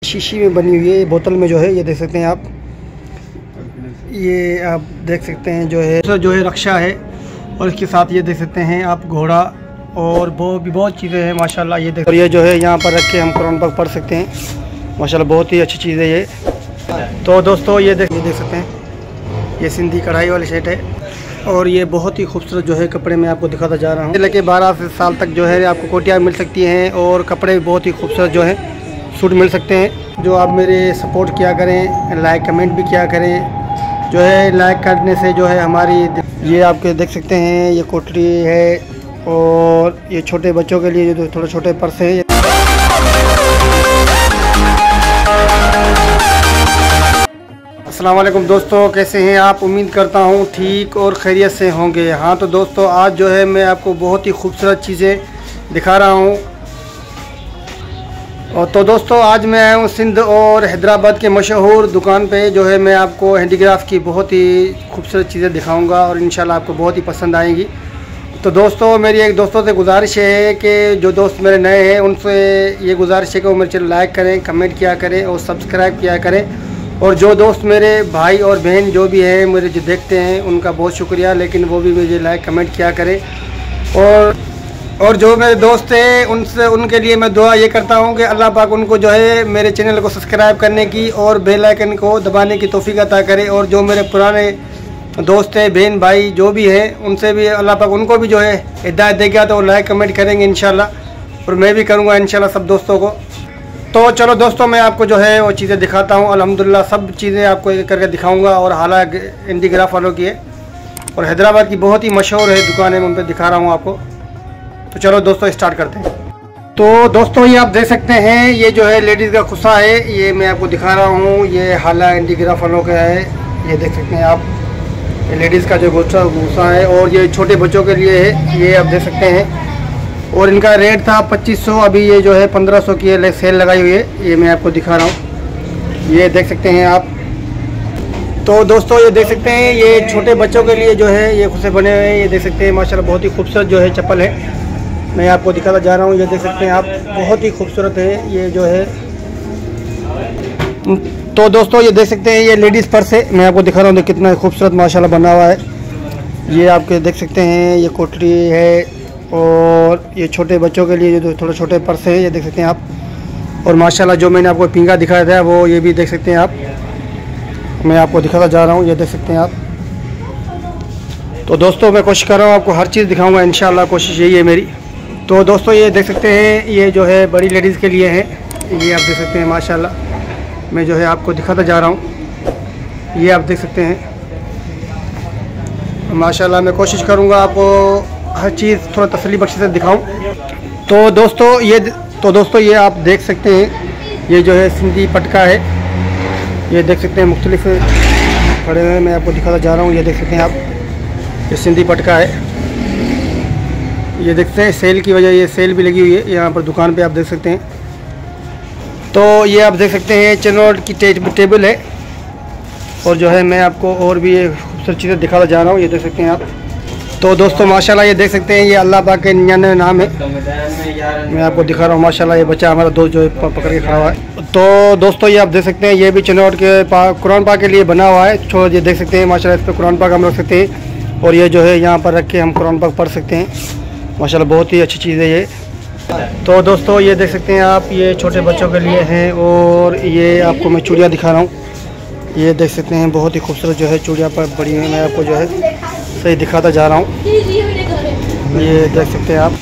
शीशी में बनी हुई है, बोतल में जो है ये देख सकते हैं आप। ये आप देख सकते हैं जो है रक्षा है, और इसके साथ ये देख सकते हैं आप घोड़ा, और वो भी बहुत चीज़ें हैं माशाल्लाह। ये देख, और ये जो है यहाँ पर रख के हम कुरान पाक पढ़ सकते हैं माशाल्लाह, बहुत ही अच्छी चीज़ है ये। तो दोस्तों ये देख सकते हैं, ये सिंधी कढ़ाई वाली सेट है, और ये बहुत ही खूबसूरत जो है कपड़े मैं आपको दिखाता जा रहा हूँ। लेके 12 साल तक जो है आपको कोटियाँ मिल सकती हैं, और कपड़े भी बहुत ही खूबसूरत जो है सूट मिल सकते हैं। जो आप मेरे सपोर्ट किया करें, लाइक कमेंट भी किया करें, जो है लाइक करने से जो है हमारी, ये आपके देख सकते हैं ये कोटरी है, और ये छोटे बच्चों के लिए जो थोड़े छोटे पर्स हैं। अस्सलाम वालेकुम दोस्तों, कैसे हैं आप? उम्मीद करता हूँ ठीक और खैरियत से होंगे। हाँ तो दोस्तों, आज जो है मैं आपको बहुत ही खूबसूरत चीज़ें दिखा रहा हूँ। और तो दोस्तों, आज मैं आया हूँ सिंध और हैदराबाद के मशहूर दुकान पे, जो है मैं आपको हैंडीक्राफ्ट की बहुत ही खूबसूरत चीज़ें दिखाऊंगा, और इंशाल्लाह आपको बहुत ही पसंद आएंगी। तो दोस्तों, मेरी एक दोस्तों से गुजारिश है कि जो दोस्त मेरे नए हैं उनसे ये गुजारिश है कि वो मेरे चैनल लाइक करें, कमेंट किया करें और सब्सक्राइब किया करें। और जो दोस्त मेरे भाई और बहन जो भी हैं मेरे जो देखते हैं, उनका बहुत शुक्रिया, लेकिन वो भी मुझे लाइक कमेंट किया करें। और जो मेरे दोस्त हैं उनके लिए मैं दुआ ये करता हूँ कि अल्लाह पाक उनको जो है मेरे चैनल को सब्सक्राइब करने की और बेल आइकन को दबाने की तौफीक अता करे। और जो मेरे पुराने दोस्त हैं, बहन भाई जो भी हैं, उनसे भी अल्लाह पाक उनको भी जो है हिदायत देगा, तो लाइक कमेंट करेंगे इंशाल्लाह, और मैं भी करूँगा इंशाल्लाह सब दोस्तों को। तो चलो दोस्तों, मैं आपको जो है वो चीज़ें दिखाता हूँ। अल्हम्दुलिल्लाह सब चीज़ें आपको एक करके दिखाऊँगा, और हालांकि हैंडीक्राफ्ट वालों की है, और हैदराबाद की बहुत ही मशहूर है दुकान है, मैं उन पर दिखा रहा हूँ आपको। तो चलो दोस्तों स्टार्ट करते हैं। तो दोस्तों, ये आप देख सकते हैं, ये जो है लेडीज़ का खुस्सा है, ये मैं आपको दिखा रहा हूँ। ये हाला हैंडीक्राफ्ट वालों का है, ये देख सकते हैं आप, ये लेडीज़ का जो गुस्सा है, और ये छोटे बच्चों के लिए है, ये आप देख सकते हैं। और इनका रेट था 2500, अभी ये जो है 1500 की सेल लगाई हुई है, ये मैं आपको दिखा रहा हूँ, ये देख सकते हैं आप। तो दोस्तों, ये देख सकते हैं, ये छोटे बच्चों के लिए जो है ये खुसे बने हुए हैं, ये देख सकते हैं माशाल्लाह, बहुत ही खूबसूरत जो है चप्पल है, मैं आपको दिखाता जा रहा हूँ। ये देख सकते हैं आप, बहुत ही खूबसूरत है ये जो है। तो दोस्तों, ये देख सकते हैं, ये लेडीज़ पर्स है, मैं आपको दिखा रहा हूँ कितना खूबसूरत माशाल्लाह बना हुआ है। ये आपके देख सकते हैं, ये कोटरी है, और ये छोटे बच्चों के लिए जो थोड़े छोटे पर्स हैं, ये देख सकते हैं आप। और माशाल्लाह जो मैंने आपको पिंगा दिखाया था वो ये भी देख सकते हैं आप, मैं आपको दिखाता जा रहा हूँ, ये देख सकते हैं आप। तो दोस्तों, मैं कोशिश कर रहा हूँ आपको हर चीज़ दिखाऊँगा इंशाल्लाह, कोशिश यही है मेरी। तो दोस्तों, ये देख सकते हैं, ये जो है बड़ी लेडीज़ के लिए है, ये आप देख सकते हैं माशाल्लाह, मैं जो है आपको दिखाता जा रहा हूँ, ये आप देख सकते हैं माशाल्लाह। मैं कोशिश करूँगा आपको हर चीज़ थोड़ा तसल्ली बख्शी से दिखाऊं। तो दोस्तों ये आप देख सकते हैं, ये जो है सिंधी पटका है, ये देख सकते हैं मुख्तलिफ खड़े हुए हैं, मैं आपको दिखाता जा रहा हूँ, ये देख सकते हैं आप, ये सिंधी पटका है, ये देखते हैं सेल की वजह, ये सेल भी लगी हुई है यहाँ पर दुकान पे, आप देख सकते हैं। तो ये आप देख सकते हैं चेनोट की टेबल है, और जो है मैं आपको और भी ये खूबसूरत चीज़ें दिखाता जा रहा हूँ, ये देख सकते हैं आप। तो दोस्तों माशाल्लाह, ये देख सकते हैं, ये अल्लाह पाक के 99 नाम है, मैं आपको दिखा रहा हूँ माशाल्लाह। ये बच्चा हमारा दोस्त जो है पकड़ के खड़ा हुआ है। तो दोस्तों, ये आप देख सकते हैं, ये भी चनौट के कुरान पाक के लिए बना हुआ है, छोड़ ये देख सकते हैं माशाल्लाह, इस पर कुरान पाक हम रख सकते हैं, और ये जो है यहाँ पर रख के हम कुरान पाक पढ़ सकते हैं माशाल्लाह, बहुत ही अच्छी चीज़ है ये। तो दोस्तों, ये देख सकते हैं आप, ये छोटे बच्चों के लिए हैं, और ये आपको मैं चूड़ियाँ दिखा रहा हूँ, ये देख सकते हैं बहुत ही खूबसूरत जो है चूड़ियाँ पर बड़ी हैं, मैं आपको जो है सही दिखाता जा रहा हूँ, ये देख सकते हैं आप।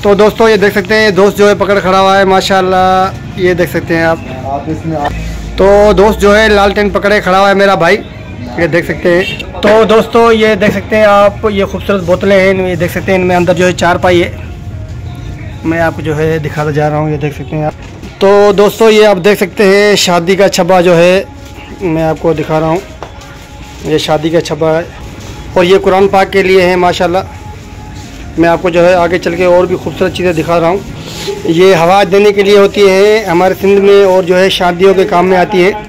तो दोस्तों, ये देख सकते हैं, दोस्त जो है पकड़ खड़ा हुआ है माशाल्लाह, ये देख सकते हैं आप। तो दोस्त जो है लालटेन पकड़े खड़ा हुआ है मेरा भाई, ये देख सकते हैं। तो दोस्तों, ये देख सकते हैं आप, ये खूबसूरत बोतलें हैं, ये देख सकते हैं, इनमें अंदर जो है 4 पाई है, मैं आपको जो है दिखाता जा रहा हूँ, ये देख सकते हैं आप। तो दोस्तों, ये आप देख सकते हैं शादी का छब्बा जो है, मैं आपको दिखा रहा हूँ, ये शादी का छब्बा है, और ये कुरान पाक के लिए है माशाल्लाह। मैं आपको जो है आगे चल के और भी खूबसूरत चीज़ें दिखा रहा हूँ। ये हवा देने के लिए होती है हमारे सिंध में, और जो है शादियों के काम में आती है।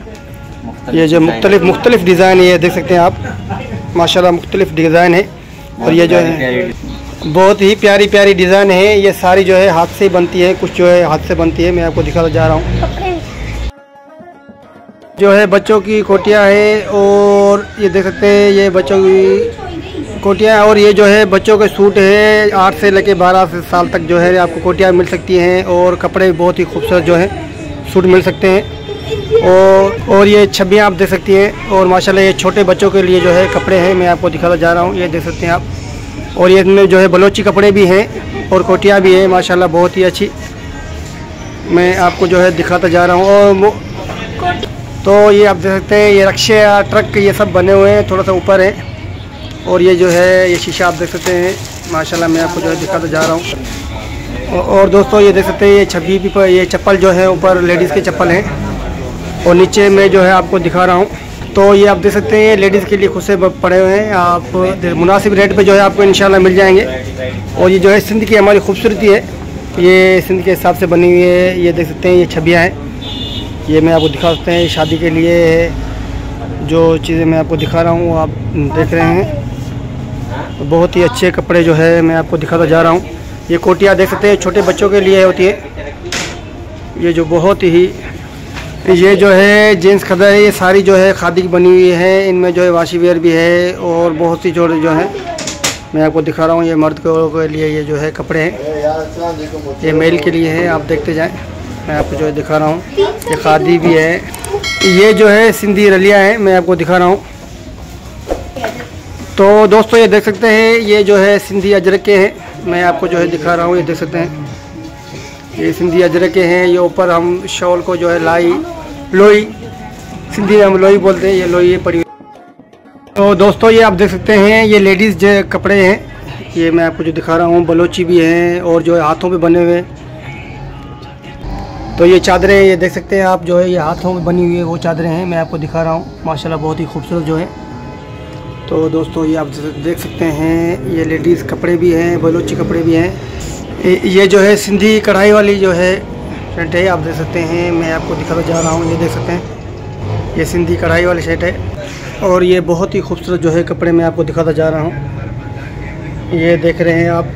ये जो मुख्तलिफ डिज़ाइन है, ये देख सकते हैं आप माशाल्लाह, मुख्तलिफ डिज़ाइन है, और ये जो है बहुत ही प्यारी प्यारी डिज़ाइन है, ये सारी जो है हाथ से बनती है, कुछ जो है हाथ से बनती है, मैं आपको दिखाता जा रहा हूँ। जो है बच्चों की कोटियाँ है, और ये देख सकते हैं ये बच्चों की कोटियाँ, और ये जो है बच्चों के सूट है 8 से लेके 12 साल तक जो है आपको कोटियाँ मिल सकती हैं, और कपड़े बहुत ही खूबसूरत जो है सूट मिल सकते हैं। और ये छबियाँ आप देख सकती हैं, और माशाल्लाह ये छोटे बच्चों के लिए जो है कपड़े हैं, मैं आपको दिखाता जा रहा हूँ, ये देख सकते हैं आप। और ये इनमें जो है बलोची कपड़े भी हैं और कोटियाँ भी हैं, माशाल्लाह बहुत ही अच्छी, मैं आपको जो है दिखाता जा रहा हूँ। और तो ये आप देख सकते हैं ये रक्शे या ट्रक ये सब बने हुए हैं, थोड़ा सा ऊपर है, और ये जो है ये शीशा आप देख सकते हैं, माशाल्लाह मैं आपको जो है दिखाता जा रहा हूँ। और दोस्तों ये देख सकते हैं ये छबी भी, ये चप्पल जो है ऊपर लेडीज़ के चप्पल हैं, और नीचे में जो है आपको दिखा रहा हूँ। तो ये आप देख सकते हैं लेडीज़ के लिए खुद से पड़े हुए हैं, आप मुनासिब रेट पे जो है आपको इंशाल्लाह मिल जाएंगे। और ये जो है सिंध की हमारी खूबसूरती है, ये सिंध के हिसाब से बनी हुई है, ये देख सकते हैं ये छबियाँ हैं, ये मैं आपको दिखा सकते हैं शादी के लिए जो चीज़ें मैं आपको दिखा रहा हूँ आप देख रहे हैं, बहुत ही अच्छे कपड़े जो है मैं आपको दिखाता जा रहा हूँ। ये कोटियाँ देख सकते हैं छोटे बच्चों के लिए होती है, ये जो बहुत ही, ये जो है जीन्स खदर है, ये सारी जो है खादी की बनी हुई है, इनमें जो है वाशी वेयर भी है, और बहुत सी जो है मैं आपको दिखा रहा हूँ। ये मर्द के लिए ये जो है कपड़े हैं, ये मेल के लिए हैं, आप देखते जाएं, मैं आपको जो है दिखा रहा हूँ। ये खादी भी है, ये जो है सिंधी रलिया है, मैं आपको दिखा रहा हूँ। तो दोस्तों ये देख सकते हैं ये जो है सिंधी अजरक के हैं, मैं आपको जो है दिखा रहा हूँ, ये देख सकते हैं ये सिंधी अजरक के हैं। ये ऊपर हम शॉल को जो है लोई सिंधी में हम लोई बोलते हैं, ये लोई पड़ी। तो दोस्तों ये आप देख सकते हैं ये लेडीज़ जो कपड़े हैं, ये मैं आपको जो दिखा रहा हूँ, बलोची भी हैं और जो है हाथों पे बने हुए। तो ये चादरें ये देख सकते हैं आप, जो है ये हाथों में बनी हुई है वो चादरें हैं, मैं आपको दिखा रहा हूँ, माशाल्लाह बहुत ही खूबसूरत जो है। तो दोस्तों ये आप देख सकते हैं ये लेडीज़ कपड़े भी हैं, बलोची कपड़े भी हैं। ये जो है सिंधी कढ़ाई वाली जो है शर्ट है, आप देख सकते हैं, मैं आपको दिखाता जा रहा हूँ, ये देख सकते हैं ये सिंधी कढ़ाई वाली शर्ट है, और ये बहुत ही खूबसूरत जो है कपड़े मैं आपको दिखाता जा रहा हूँ। ये देख रहे हैं आप,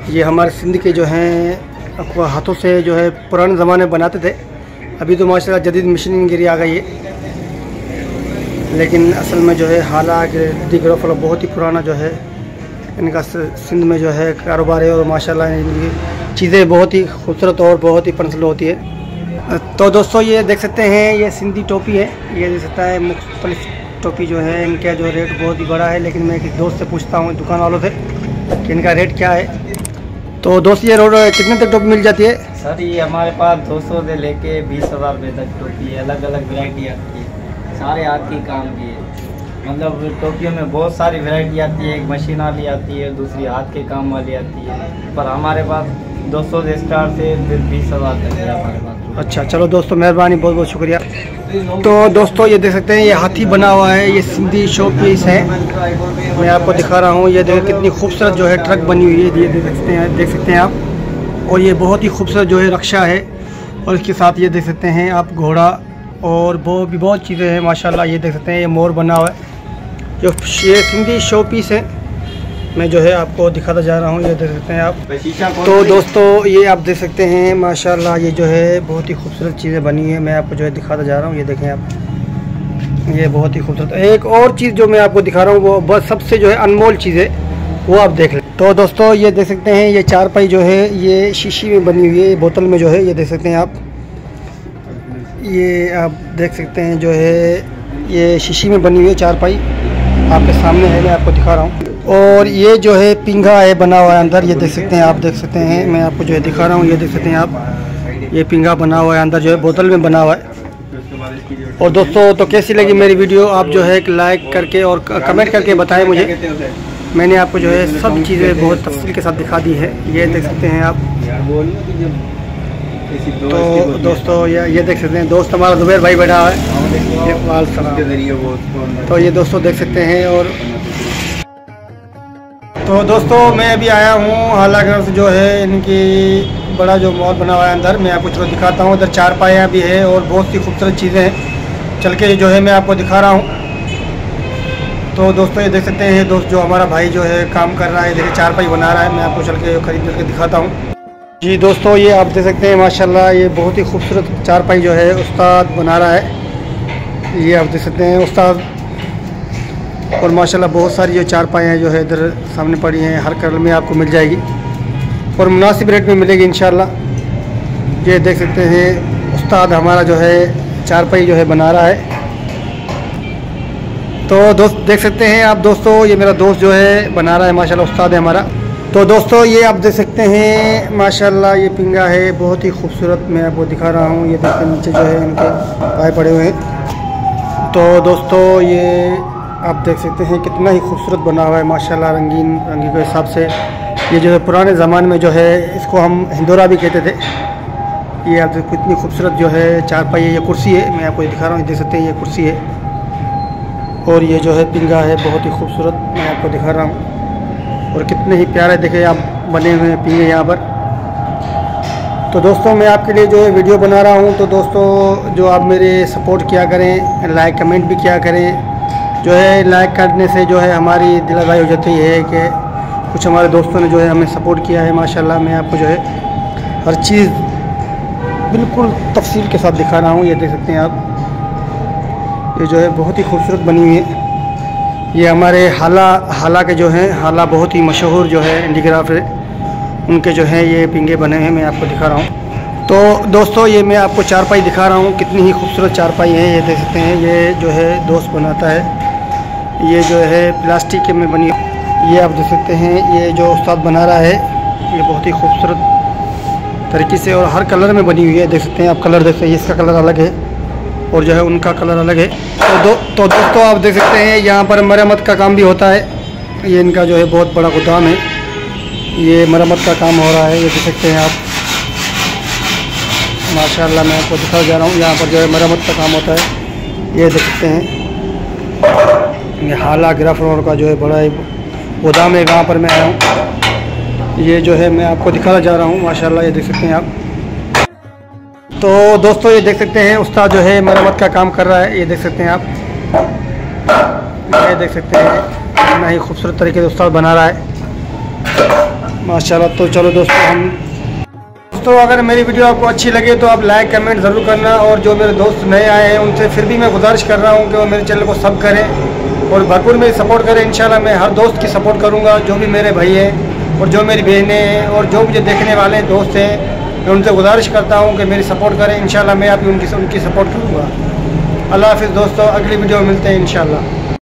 ये हमारे सिंध के जो हैं हाथों से जो है पुराने ज़माने बनाते थे, अभी तो माशाल्लाह जदीद मशीनरी आ गई है, लेकिन असल में जो है हालांकि ग्रोफ वाला बहुत ही पुराना जो है इनका सिंध में जो है कारोबार है, और माशाल्लाह इनकी चीज़ें बहुत ही खूबसूरत और बहुत ही पंसल होती है। तो दोस्तों ये देख सकते हैं ये सिंधी टोपी है, ये देख सकता है मुख्तलिफ टोपी जो है, इनका जो रेट बहुत ही बड़ा है, लेकिन मैं एक दोस्त से पूछता हूँ दुकान वालों से कि इनका रेट क्या है। तो दोस्त ये रोड कितने तक टोपी मिल जाती है? सर ये हमारे पास 200 से लेके 20,000 रुपये तक टोपी है, अलग अलग वैरायटी आती है, सारे हाथ की काम की है, मतलब टोपियों में बहुत सारी वैरायटी आती है, एक मशीन वाली आती है, दूसरी हाथ के काम वाली आती है, पर हमारे पास 200 से स्टार्ट से 20,000 तक है हमारे पास। अच्छा चलो दोस्तों मेहरबानी, बहुत बहुत शुक्रिया। तो दोस्तों ये देख सकते हैं ये हाथी बना हुआ है, ये सिंधी शो पीस है, मैं आपको दिखा रहा हूँ। ये देखिए कितनी खूबसूरत जो है ट्रक बनी हुई है, ये देख सकते हैं आप, और ये बहुत ही खूबसूरत जो है रक्षा है, और इसके साथ ये देख सकते हैं आप घोड़ा और वो भी बहुत चीज़ें हैं माशाल्लाह। ये देख सकते हैं ये मोर बना हुआ है, जो ये सिंधी शो पीस है, मैं जो है आपको दिखाता जा रहा हूँ, ये देख सकते हैं आप। तो दोस्तों ये आप देख सकते हैं माशाल्लाह ये जो है बहुत ही खूबसूरत चीज़ें बनी है, मैं आपको जो है दिखाता जा रहा हूँ, ये देखें आप, ये बहुत ही खूबसूरत। एक और चीज़ जो मैं आपको दिखा रहा हूँ वो बस सबसे जो है अनमोल चीज़ है, वो आप देख लें। तो दोस्तों ये देख सकते हैं ये चारपाई जो है ये शीशी में बनी हुई है, बोतल में जो है, ये देख सकते हैं आप, ये आप देख सकते हैं जो है ये शीशी में बनी हुई है चारपाई, आपके सामने है, मैं आपको दिखा रहा हूँ। और ये जो है पिंगा है बना हुआ है अंदर, ये देख सकते हैं आप, देख सकते हैं, मैं आपको जो है दिखा रहा हूँ, ये देख सकते हैं आप, ये पिंगा बना हुआ है अंदर जो है बोतल में बना हुआ है। और दोस्तों तो कैसी लगी मेरी वीडियो, आप जो है एक लाइक करके और कमेंट करके बताएं मुझे, मैंने आपको जो है सब चीज़ें बहुत तफसील के साथ दिखा दी है, ये देख सकते हैं आप। तो दोस्तों ये देख सकते हैं दोस्त हमारा जुबैर भाई बैठा है, तो ये दोस्तों देख सकते हैं। और तो दोस्तों मैं अभी आया हूँ हालांकि से जो है इनकी बड़ा जो मॉल बना हुआ है अंदर, मैं आपको चलो दिखाता हूँ। इधर चारपाइयाँ भी है और बहुत सी खूबसूरत चीज़ें हैं, चल के जो है मैं आपको दिखा रहा हूँ। तो दोस्तों ये देख सकते हैं दोस्त जो हमारा भाई जो है काम कर रहा है, देखिए चारपाई बना रहा है, मैं आपको चल के खरीद करके दिखाता हूँ। जी दोस्तों ये आप देख सकते हैं माशाल्लाह ये बहुत ही खूबसूरत चारपाई जो है उस्ताद बना रहा है, ये आप देख सकते हैं उस्ताद। और माशाल्लाह बहुत सारी जो चारपाइयाँ जो है इधर सामने पड़ी हैं, हर कलर में आपको मिल जाएगी और मुनासिब रेट में मिलेगी इंशाल्लाह। ये देख सकते हैं उस्ताद हमारा जो है चारपाई जो है बना रहा है। तो दोस्त देख सकते हैं आप दोस्तों, ये मेरा दोस्त जो है बना रहा है माशाल्लाह, उस्ताद है हमारा। तो दोस्तों ये आप देख सकते हैं माशाल्लाह ये पिंगा है, बहुत ही खूबसूरत। मैं आपको दिखा रहा हूँ, ये देखते नीचे जो है इनके पाए पड़े हुए हैं। तो दोस्तों ये आप देख सकते हैं कितना ही खूबसूरत बना हुआ है माशाल्लाह, रंगीन के हिसाब से। ये जो है पुराने ज़माने में जो है इसको हम हिंदोरा भी कहते थे। ये आप देखो कितनी खूबसूरत जो है चारपाई है। ये कुर्सी है, मैं आपको दिखा रहा हूँ, देख सकते हैं ये कुर्सी है। और ये जो है पिंगा है बहुत ही खूबसूरत, मैं आपको दिखा रहा हूँ। और कितने ही प्यारे देखे आप बने हुए हैं पिंगे यहाँ पर। तो दोस्तों मैं आपके लिए जो है वीडियो बना रहा हूँ। तो दोस्तों जो आप मेरे सपोर्ट किया करें, लाइक कमेंट भी किया करें। जो है लाइक करने से जो है हमारी दिल आज़ाई हो जाती है कि कुछ हमारे दोस्तों ने जो है हमें सपोर्ट किया है माशाल्लाह। मैं आपको जो है हर चीज़ बिल्कुल तफसील के साथ दिखा रहा हूँ। ये देख सकते हैं आप, ये जो है बहुत ही खूबसूरत बनी हुई है। ये हमारे हाला के जो हैं, हाला बहुत ही मशहूर जो है हैंडीक्राफ्ट है, उनके जो है ये पिंगे बने हैं, मैं आपको दिखा रहा हूँ। तो दोस्तों ये मैं आपको चारपाई दिखा रहा हूँ, कितनी ही खूबसूरत चारपाई है। ये देख सकते हैं, ये जो है दोस्त बनाता है। ये जो है प्लास्टिक के में बनी, ये आप देख सकते हैं ये जो उस्ताद बना रहा है, ये बहुत ही खूबसूरत तरीके से और हर कलर में बनी हुई है। देख सकते हैं आप, कलर देख सकते हैं, इसका कलर अलग है और जो है उनका कलर अलग है। तो दोस्तों आप देख सकते हैं यहाँ पर मरम्मत का काम भी होता है। ये इनका जो है बहुत बड़ा गोदाम है, ये मरम्मत का काम हो रहा है। ये देख सकते हैं आप माशाल्लाह, मैं आपको दिखा जा रहा हूँ। यहाँ पर जो है मरम्मत का काम होता है। ये देख सकते हैं ये हाला गिरा फ्लोर का जो है बड़ा गोदाम है, वहाँ पर मैं आया हूँ। ये जो है मैं आपको दिखाना जा रहा हूँ माशाल्लाह, ये देख सकते हैं आप। तो दोस्तों ये देख सकते हैं उस्ताद जो है मरम्मत का काम कर रहा है। ये देख सकते हैं आप, ये देख सकते हैं कितना ही खूबसूरत तरीके से उस्ताद बना रहा है माशाल्लाह। तो चलो दोस्तों अगर मेरी वीडियो आपको अच्छी लगे तो आप लाइक कमेंट ज़रूर करना। और जो मेरे दोस्त नए आए हैं उनसे फिर भी मैं गुजारिश कर रहा हूँ कि वो मेरे चैनल को सब करें और भरपूर मेरी सपोर्ट करें। इंशाल्लाह मैं हर दोस्त की सपोर्ट करूँगा, जो भी मेरे भाई हैं और जो मेरी बहनें हैं और जो मुझे देखने वाले दोस्त हैं, मैं उनसे गुजारिश करता हूँ कि मेरी सपोर्ट करें। इंशाल्लाह मैं आप उनकी सपोर्ट करूँगा। अल्लाह हाफ़िज़ दोस्तों, अगली वीडियो में मिलते हैं इंशाल्लाह।